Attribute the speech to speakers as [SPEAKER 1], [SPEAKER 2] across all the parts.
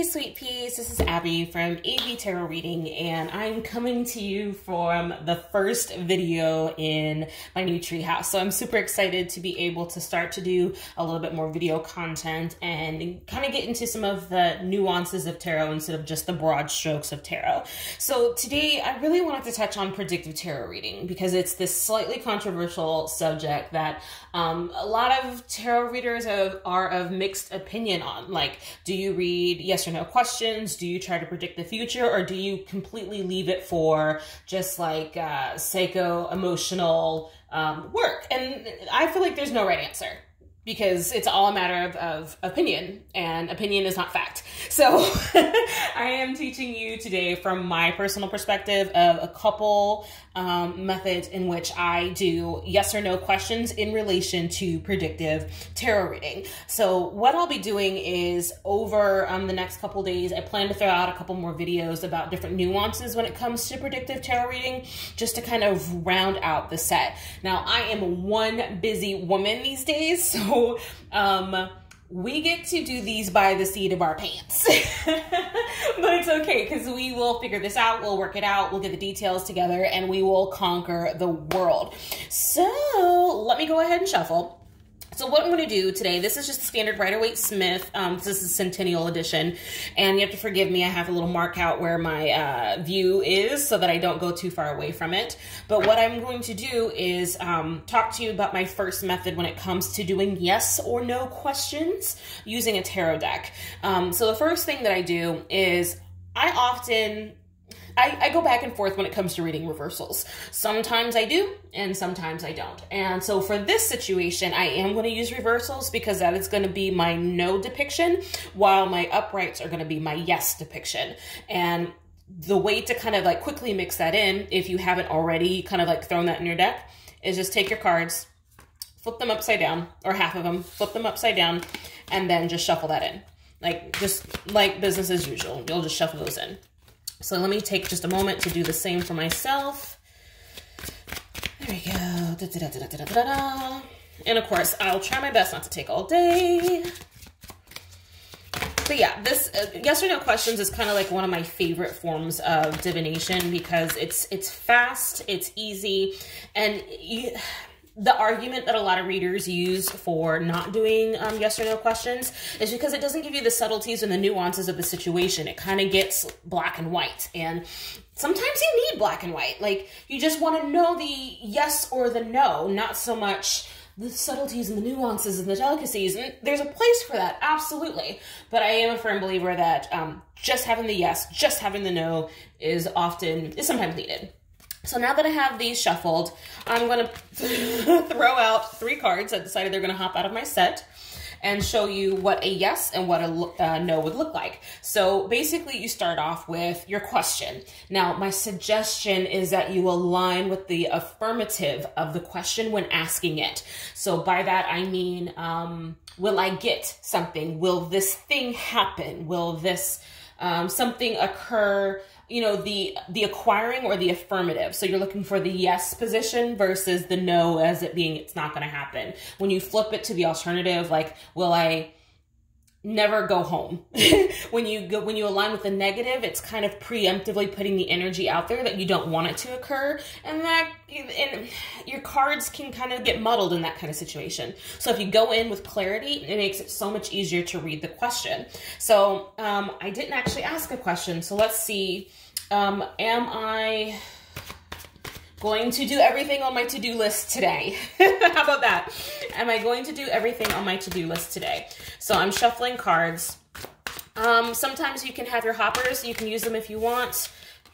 [SPEAKER 1] sweet peas, this is Abby from AB Tarot Reading, and I'm coming to you from the first video in my new treehouse. So I'm super excited to be able to start to do a little bit more video content and kind of get into some of the nuances of tarot instead of just the broad strokes of tarot. So today I really wanted to touch on predictive tarot reading because it's this slightly controversial subject that a lot of tarot readers are of mixed opinion on. Like, do you read yes or no questions? Do you try to predict the future? Or do you completely leave it for just like psycho-emotional work? And I feel like there's no right answer, because it's all a matter of opinion, and opinion is not fact. So I am teaching you today from my personal perspective of a couple methods in which I do yes or no questions in relation to predictive tarot reading. So what I'll be doing is over the next couple days, I plan to throw out a couple more videos about different nuances when it comes to predictive tarot reading, just to kind of round out the set. Now, I am one busy woman these days, so we get to do these by the seat of our pants. But it's okay, because we will figure this out, we'll work it out, we'll get the details together, and we will conquer the world. So let me go ahead and shuffle. So what I'm going to do today, this is just a standard Rider-Waite-Smith. This is Centennial Edition, and you have to forgive me, I have a little mark out where my view is so that I don't go too far away from it. But what I'm going to do is talk to you about my first method when it comes to doing yes or no questions using a tarot deck. So the first thing that I do is I go back and forth when it comes to reading reversals. Sometimes I do, and sometimes I don't. And so for this situation, I am going to use reversals because that is going to be my no depiction, while my uprights are going to be my yes depiction. And the way to kind of like quickly mix that in, if you haven't already kind of like thrown that in your deck, is just take your cards, flip them upside down, or half of them, flip them upside down, and then just shuffle that in. Just like business as usual. You'll just shuffle those in. So let me take just a moment to do the same for myself. There we go. Da, da, da, da, da, da, da. And of course, I'll try my best not to take all day. But yeah, this yes or no questions is kind of like one of my favorite forms of divination because it's fast, it's easy, and the argument that a lot of readers use for not doing yes or no questions is because it doesn't give you the subtleties and the nuances of the situation. It kind of gets black and white. And sometimes you need black and white. Like, you just want to know the yes or the no, not so much the subtleties and the nuances and the delicacies. And there's a place for that, absolutely. But I am a firm believer that just having the yes, just having the no is sometimes needed. So now that I have these shuffled, I'm going to throw out 3 cards. I decided they're going to hop out of my set and show you what a yes and what a no would look like. So basically you start off with your question. Now, my suggestion is that you align with the affirmative of the question when asking it. So by that, I mean, will I get something? Will this thing happen? Will this something occur? You know, the acquiring or the affirmative. So you're looking for the yes position versus the no as it being it's not going to happen. When you flip it to the alternative, like, will I never go home? when you align with the negative, it's kind of preemptively putting the energy out there that you don't want it to occur, and your cards can kind of get muddled in that kind of situation. So if you go in with clarity, it makes it so much easier to read the question. So I didn't actually ask a question, so let's see. Am I going to do everything on my to-do list today? How about that? Am I going to do everything on my to-do list today? So I'm shuffling cards. Sometimes you can have your hoppers. You can use them if you want.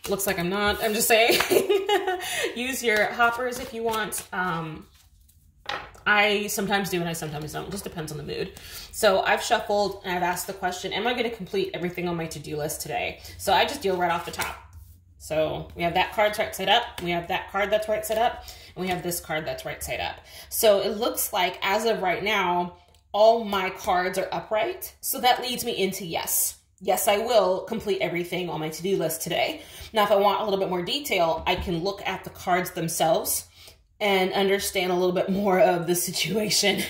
[SPEAKER 1] Looks like I'm not. I'm just saying. Use your hoppers if you want. I sometimes do and I sometimes don't. It just depends on the mood. So I've shuffled and I've asked the question, am I going to complete everything on my to-do list today? So I just deal right off the top. So we have that card right side up, we have that card that's right side up, and we have this card that's right side up. So it looks like as of right now, all my cards are upright. So that leads me into yes. Yes, I will complete everything on my to-do list today. Now, if I want a little bit more detail, I can look at the cards themselves and understand a little bit more of the situation.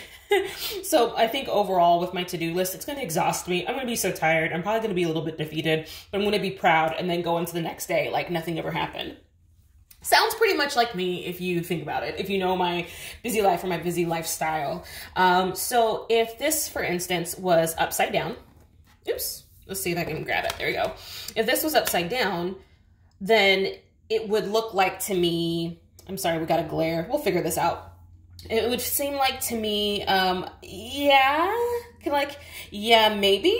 [SPEAKER 1] So I think overall with my to-do list, it's going to exhaust me. I'm going to be so tired. I'm probably going to be a little bit defeated, but I'm going to be proud and then go into the next day like nothing ever happened. Sounds pretty much like me if you think about it, if you know my busy life or my busy lifestyle. So if this, for instance, was upside down, oops, let's see if I can grab it. There we go. If this was upside down, then it would look like to me, I'm sorry, we got a glare. We'll figure this out. It would seem like to me, yeah, maybe.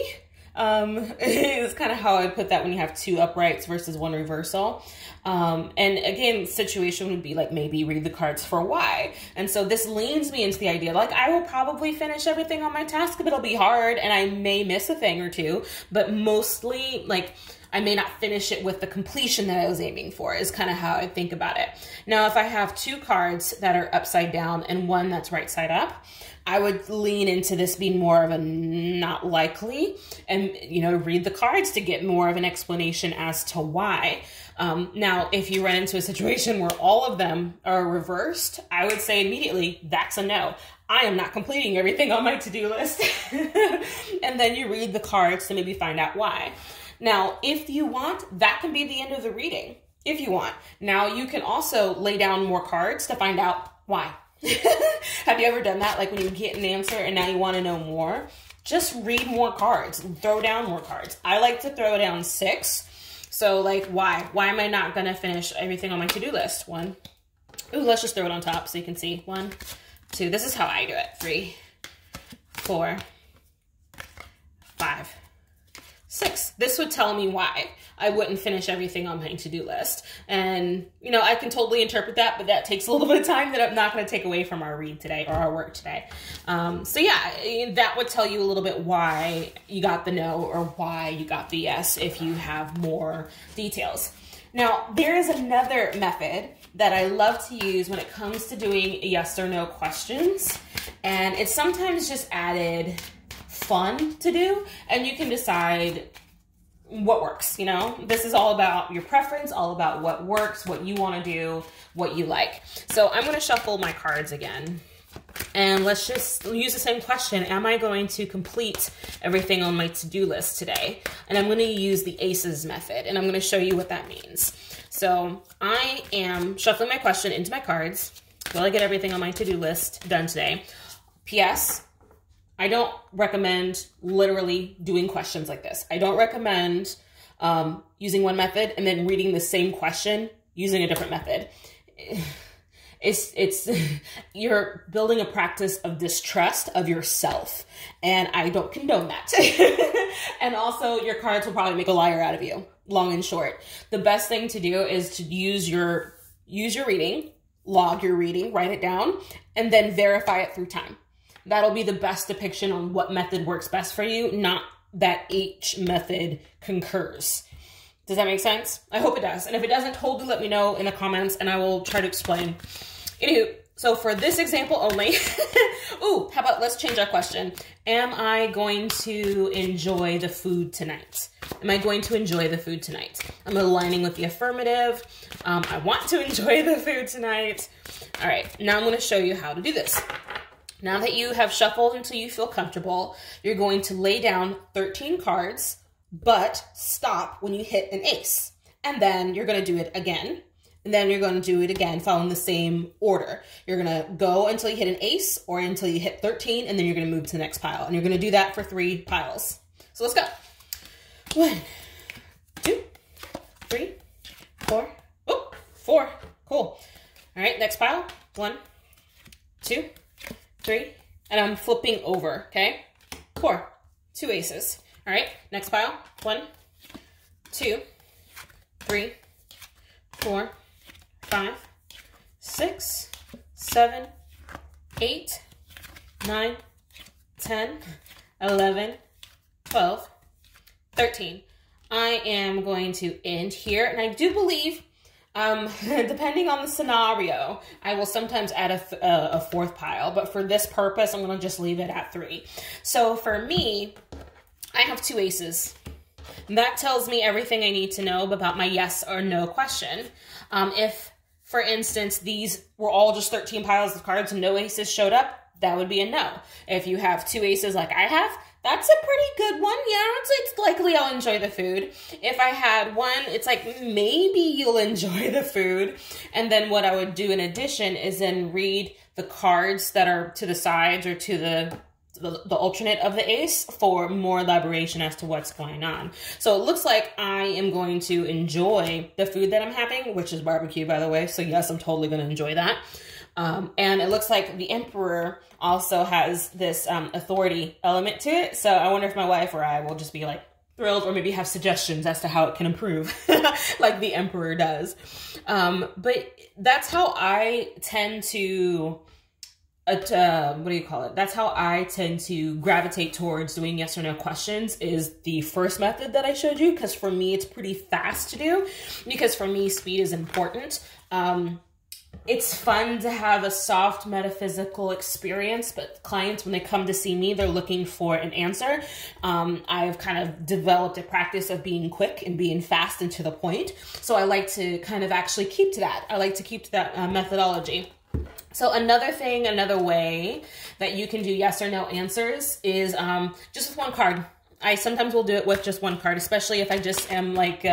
[SPEAKER 1] It's kind of how I put that when you have two uprights versus one reversal. And again, situation would be like maybe read the cards for why. And so this leans me into the idea, like I will probably finish everything on my task, but it'll be hard and I may miss a thing or two, but mostly like I may not finish it with the completion that I was aiming for is kind of how I think about it. Now, if I have two cards that are upside down and one that's right side up, I would lean into this being more of a not likely and, you know, read the cards to get more of an explanation as to why. Now, if you run into a situation where all of them are reversed, I would say immediately, that's a no. I am not completing everything on my to-do list. And then you read the cards to maybe find out why. Now, if you want, that can be the end of the reading, if you want. Now, you can also lay down more cards to find out why. Have you ever done that? Like when you get an answer and now you want to know more? Just read more cards, throw down more cards. I like to throw down 6. So like, why? Why am I not going to finish everything on my to-do list? 1. Ooh, let's just throw it on top so you can see. 1, 2. This is how I do it. 3, 4, 5, 6. This would tell me why I wouldn't finish everything on my to-do list. And, you know, I can totally interpret that, but that takes a little bit of time that I'm not going to take away from our read today or our work today. So yeah, that would tell you a little bit why you got the no or why you got the yes if you have more details. Now, there is another method that I love to use when it comes to doing yes or no questions. And it's sometimes just added fun to do, and you can decide what works. You know, this is all about your preference, all about what works, what you want to do, what you like. So I'm going to shuffle my cards again, and let's just use the same question. Am I going to complete everything on my to-do list today? And I'm going to use the ACEs method, and I'm going to show you what that means. So I am shuffling my question into my cards. Will I get everything on my to-do list done today? P.S. I don't recommend literally doing questions like this. I don't recommend using one method and then reading the same question using a different method. It's you're building a practice of distrust of yourself, and I don't condone that. And also, your cards will probably make a liar out of you, long and short. The best thing to do is to use your reading, log your reading, write it down, and then verify it through time. That'll be the best depiction on what method works best for you, not that each method concurs. Does that make sense? I hope it does. And if it doesn't, totally let me know in the comments and I will try to explain. Anywho, so for this example only, ooh, how about let's change our question. Am I going to enjoy the food tonight? Am I going to enjoy the food tonight? I'm aligning with the affirmative. I want to enjoy the food tonight. All right, now I'm going to show you how to do this. Now that you have shuffled until you feel comfortable, you're going to lay down 13 cards, but stop when you hit an ace. And then you're going to do it again. And then you're going to do it again, following the same order. You're going to go until you hit an ace or until you hit 13, and then you're going to move to the next pile. And you're going to do that for 3 piles. So let's go. 1, 2, 3, 4. Oh, 4. Cool. All right, next pile. 1, 2, 3, and I'm flipping over, okay? 4, 2 aces. All right, next pile. 1, 2, 3, 4, 5, 6, 7, 8, 9, 10, 11, 12, 13. I am going to end here, and I do believe depending on the scenario, I will sometimes add a 4th pile, but for this purpose, I'm going to just leave it at 3. So for me, I have 2 aces. That tells me everything I need to know about my yes or no question. If, for instance, these were all just 13 piles of cards and no aces showed up, that would be a no. If you have two aces like I have, that's a pretty good one. Yeah, it's likely I'll enjoy the food. If I had one, it's like maybe you'll enjoy the food. And then what I would do in addition is then read the cards that are to the sides or to the alternate of the ace for more elaboration as to what's going on. So it looks like I am going to enjoy the food that I'm having, which is barbecue, by the way. So yes, I'm totally going to enjoy that. And it looks like the Emperor also has this authority element to it. So I wonder if my wife or I will just be like thrilled or maybe have suggestions as to how it can improve like the Emperor does. But that's how I tend to, what do you call it? That's how I tend to gravitate towards doing yes or no questions, is the first method that I showed you. Because for me, it's pretty fast to do, because for me, speed is important. It's fun to have a soft metaphysical experience, but clients, when they come to see me, they're looking for an answer. I've kind of developed a practice of being quick and being fast and to the point. So I like to kind of actually keep to that. I like to keep to that methodology. So another way that you can do yes or no answers is just with one card. I sometimes will do it with just one card, especially if I just am like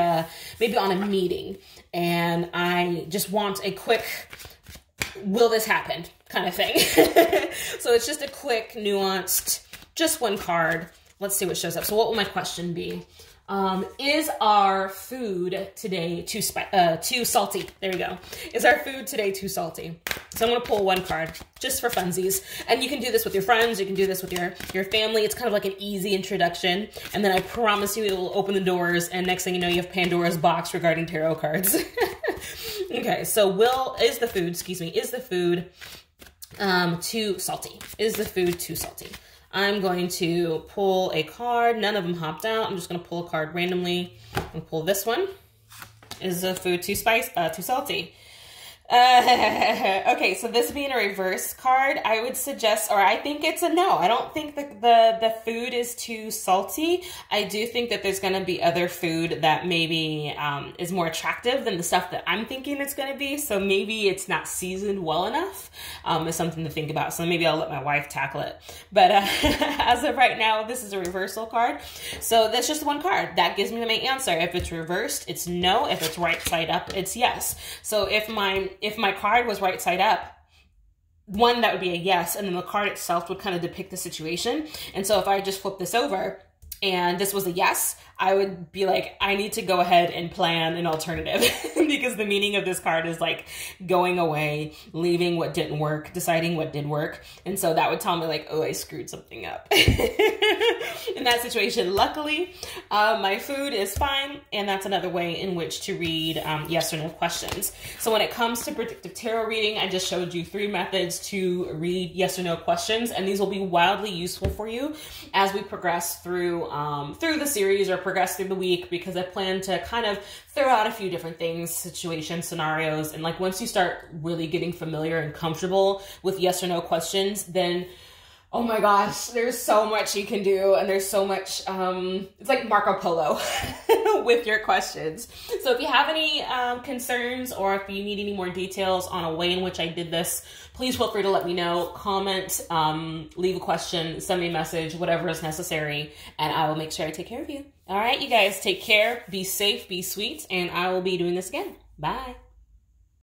[SPEAKER 1] maybe on a meeting and I just want a quick, will this happen kind of thing. So it's just a quick, nuanced, just one card. Let's see what shows up. So what will my question be? Is our food today too salty? There we go. Is our food today too salty? So I'm going to pull one card just for funsies. And you can do this with your friends. You can do this with your family. It's kind of like an easy introduction. And then I promise you it will open the doors. And next thing you know, you have Pandora's box regarding tarot cards. Okay, so is the food too salty? Is the food too salty? I'm going to pull a card. None of them hopped out. I'm just going to pull a card randomly. I'm going to pull this one. Is the food too salty? Okay, so this being a reverse card, I would suggest, or I think it's a no. I don't think that the food is too salty. I do think that there's going to be other food that maybe is more attractive than the stuff that I'm thinking it's going to be. So maybe it's not seasoned well enough. Is something to think about. So maybe I'll let my wife tackle it. But as of right now, this is a reversal card. So that's just one card. That gives me my answer. If it's reversed, it's no. If it's right side up, it's yes. So if my card was right side up, one, that would be a yes, and then the card itself would kind of depict the situation. And so if I just flip this over and this was a yes, I would be like, I need to go ahead and plan an alternative because the meaning of this card is like going away, leaving what didn't work, deciding what did work. And so that would tell me like, oh, I screwed something up. In that situation, luckily, my food is fine. And that's another way in which to read yes or no questions. So when it comes to predictive tarot reading, I just showed you 3 methods to read yes or no questions. And these will be wildly useful for you as we progress through the series or progress through the week, because I plan to kind of throw out a few different things, situations, scenarios. And like once you start really getting familiar and comfortable with yes or no questions, then oh my gosh, there's so much you can do. And there's so much, it's like Marco Polo with your questions. So if you have any concerns or if you need any more details on a way in which I did this, please feel free to let me know, comment, leave a question, send me a message, whatever is necessary, and I will make sure I take care of you. All right, you guys, take care, be safe, be sweet, and I will be doing this again. Bye.